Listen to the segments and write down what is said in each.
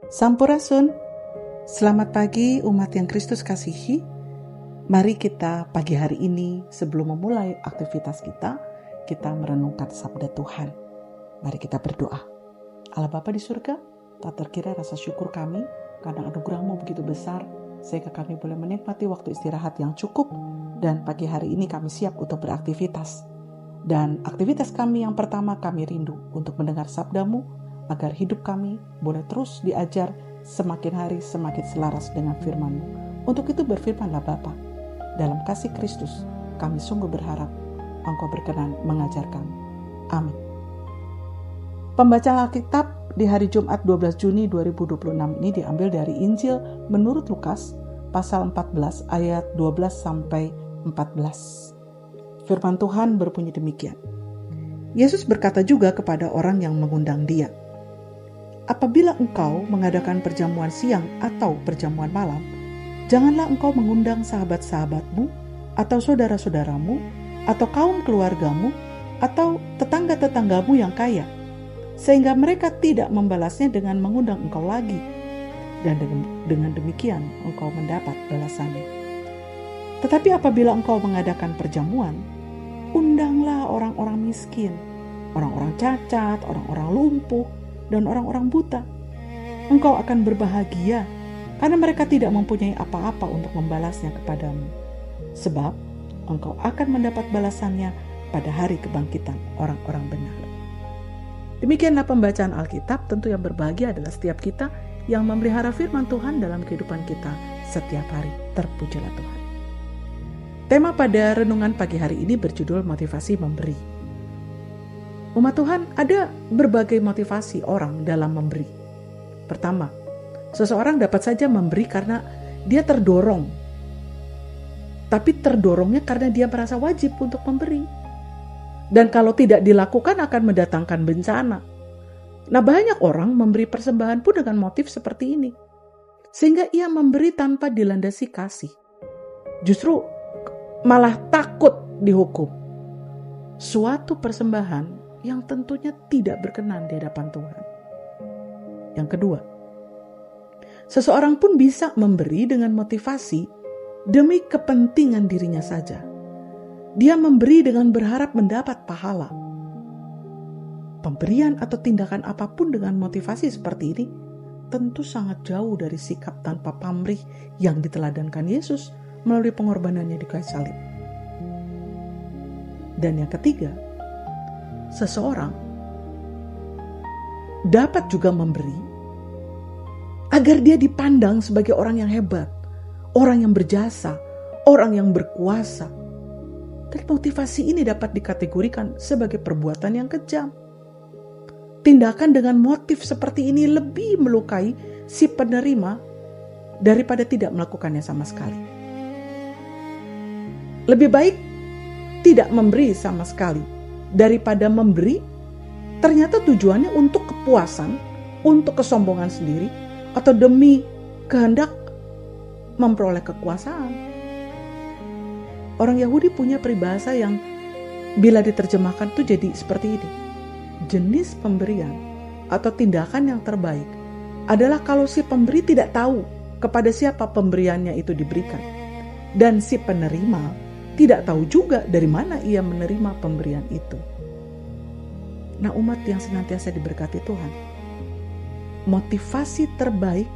Sampurasun, selamat pagi umat yang Kristus kasihi. Mari kita pagi hari ini sebelum memulai aktivitas kita merenungkan sabda Tuhan. Mari kita berdoa. Allah Bapa di surga, tak terkira rasa syukur kami karena anugerah-Mu begitu besar sehingga kami boleh menikmati waktu istirahat yang cukup dan pagi hari ini kami siap untuk beraktivitas. Dan aktivitas kami yang pertama, kami rindu untuk mendengar sabda-Mu agar hidup kami boleh terus diajar semakin hari semakin selaras dengan firman-Mu. Untuk itu berfirmanlah Bapa, dalam kasih Kristus kami sungguh berharap Engkau berkenan mengajar kami. Amin. Pembacaan Alkitab di hari Jumat 12 Juni 2026 ini diambil dari Injil menurut Lukas pasal 14 ayat 12 sampai 14. Firman Tuhan berbunyi demikian. Yesus berkata juga kepada orang yang mengundang Dia, "Apabila engkau mengadakan perjamuan siang atau perjamuan malam, janganlah engkau mengundang sahabat-sahabatmu, atau saudara-saudaramu, atau kaum keluargamu, atau tetangga-tetanggamu yang kaya, sehingga mereka tidak membalasnya dengan mengundang engkau lagi, dan dengan demikian engkau mendapat balasannya. Tetapi apabila engkau mengadakan perjamuan, undanglah orang-orang miskin, orang-orang cacat, orang-orang lumpuh, dan orang-orang buta. Engkau akan berbahagia karena mereka tidak mempunyai apa-apa untuk membalasnya kepadamu. Sebab engkau akan mendapat balasannya pada hari kebangkitan orang-orang benar." Demikianlah pembacaan Alkitab. Tentu yang berbahagia adalah setiap kita yang memelihara firman Tuhan dalam kehidupan kita setiap hari. Terpujilah Tuhan. Tema pada renungan pagi hari ini berjudul motivasi memberi. Umat Tuhan, ada berbagai motivasi orang dalam memberi. Pertama, seseorang dapat saja memberi karena dia terdorong. Tapi terdorongnya karena dia merasa wajib untuk memberi. Dan kalau tidak dilakukan akan mendatangkan bencana. Nah, banyak orang memberi persembahan pun dengan motif seperti ini. Sehingga ia memberi tanpa dilandasi kasih. Justru malah takut dihukum. Suatu persembahan yang tentunya tidak berkenan di hadapan Tuhan. Yang kedua, seseorang pun bisa memberi dengan motivasi demi kepentingan dirinya saja. Dia memberi dengan berharap mendapat pahala. Pemberian atau tindakan apapun dengan motivasi seperti ini tentu sangat jauh dari sikap tanpa pamrih yang diteladankan Yesus melalui pengorbanannya di kayu salib. Dan yang ketiga, seseorang dapat juga memberi agar dia dipandang sebagai orang yang hebat, orang yang berjasa, orang yang berkuasa. Dan motivasi ini dapat dikategorikan sebagai perbuatan yang kejam. Tindakan dengan motif seperti ini lebih melukai si penerima daripada tidak melakukannya sama sekali. Lebih baik tidak memberi sama sekali daripada memberi ternyata tujuannya untuk kepuasan, untuk kesombongan sendiri, atau demi kehendak memperoleh kekuasaan. Orang Yahudi punya peribahasa yang bila diterjemahkan tuh jadi seperti ini. Jenis pemberian atau tindakan yang terbaik adalah kalau si pemberi tidak tahu kepada siapa pemberiannya itu diberikan, dan si penerima tidak tahu juga dari mana ia menerima pemberian itu. Nah, umat yang senantiasa diberkati Tuhan, motivasi terbaik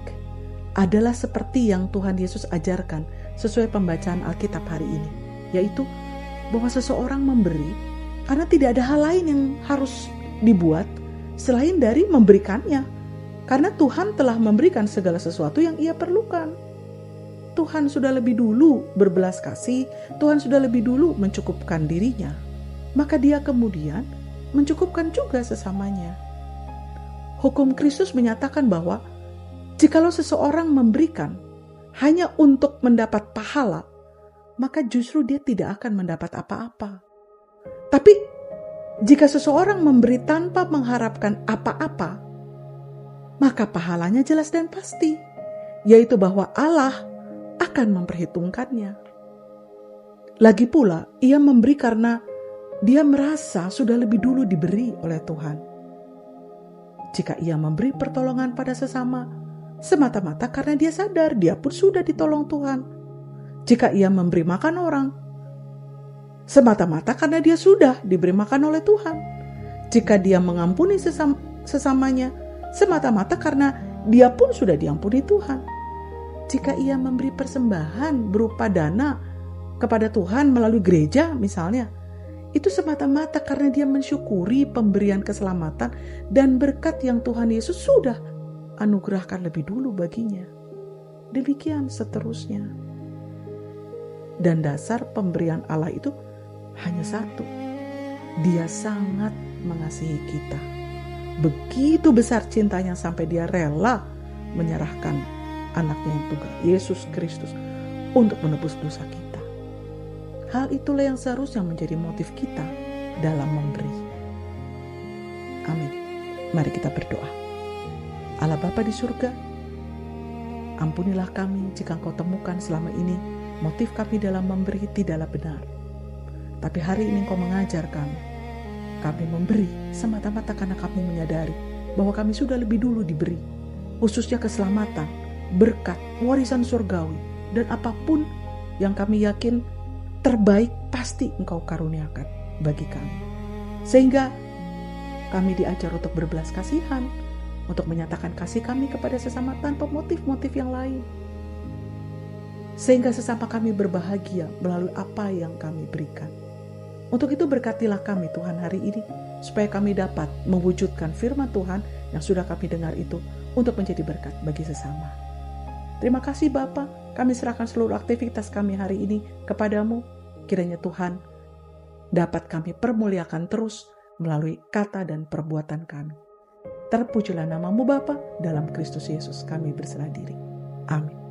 adalah seperti yang Tuhan Yesus ajarkan sesuai pembacaan Alkitab hari ini, yaitu bahwa seseorang memberi karena tidak ada hal lain yang harus dibuat selain dari memberikannya, karena Tuhan telah memberikan segala sesuatu yang ia perlukan. Tuhan sudah lebih dulu berbelas kasih, Tuhan sudah lebih dulu mencukupkan dirinya, maka dia kemudian mencukupkan juga sesamanya. Hukum Kristus menyatakan bahwa jikalau seseorang memberikan hanya untuk mendapat pahala, maka justru dia tidak akan mendapat apa-apa. Tapi jika seseorang memberi tanpa mengharapkan apa-apa, maka pahalanya jelas dan pasti, yaitu bahwa Allah akan memperhitungkannya. Lagi pula, ia memberi karena dia merasa sudah lebih dulu diberi oleh Tuhan. Jika ia memberi pertolongan pada sesama, semata-mata karena dia sadar dia pun sudah ditolong Tuhan. Jika ia memberi makan orang, semata-mata karena dia sudah diberi makan oleh Tuhan. Jika dia mengampuni sesamanya, semata-mata karena dia pun sudah diampuni Tuhan. Jika ia memberi persembahan berupa dana kepada Tuhan melalui gereja misalnya, itu semata-mata karena dia mensyukuri pemberian keselamatan dan berkat yang Tuhan Yesus sudah anugerahkan lebih dulu baginya. Demikian seterusnya. Dan dasar pemberian Allah itu hanya satu. Dia sangat mengasihi kita. Begitu besar cintanya sampai dia rela menyerahkan anaknya yang tunggal, Yesus Kristus, untuk menebus dosa kita. Hal itulah yang seharusnya menjadi motif kita dalam memberi. Amin. Mari kita berdoa. Allah Bapa di surga, ampunilah kami jika Engkau temukan selama ini motif kami dalam memberi tidaklah benar. Tapi hari ini Engkau mengajar kami memberi semata-mata karena kami menyadari bahwa kami sudah lebih dulu diberi, khususnya keselamatan, berkat, warisan surgawi, dan apapun yang kami yakin terbaik pasti Engkau karuniakan bagi kami. Sehingga kami diajar untuk berbelas kasihan, untuk menyatakan kasih kami kepada sesama tanpa motif-motif yang lain. Sehingga sesama kami berbahagia melalui apa yang kami berikan. Untuk itu berkatilah kami Tuhan hari ini, supaya kami dapat mewujudkan firman Tuhan yang sudah kami dengar itu untuk menjadi berkat bagi sesama. Terima kasih Bapa, kami serahkan seluruh aktivitas kami hari ini kepadamu. Kiranya Tuhan dapat kami permuliakan terus melalui kata dan perbuatan kami. Terpujilah namamu Bapa, dalam Kristus Yesus kami berserah diri. Amin.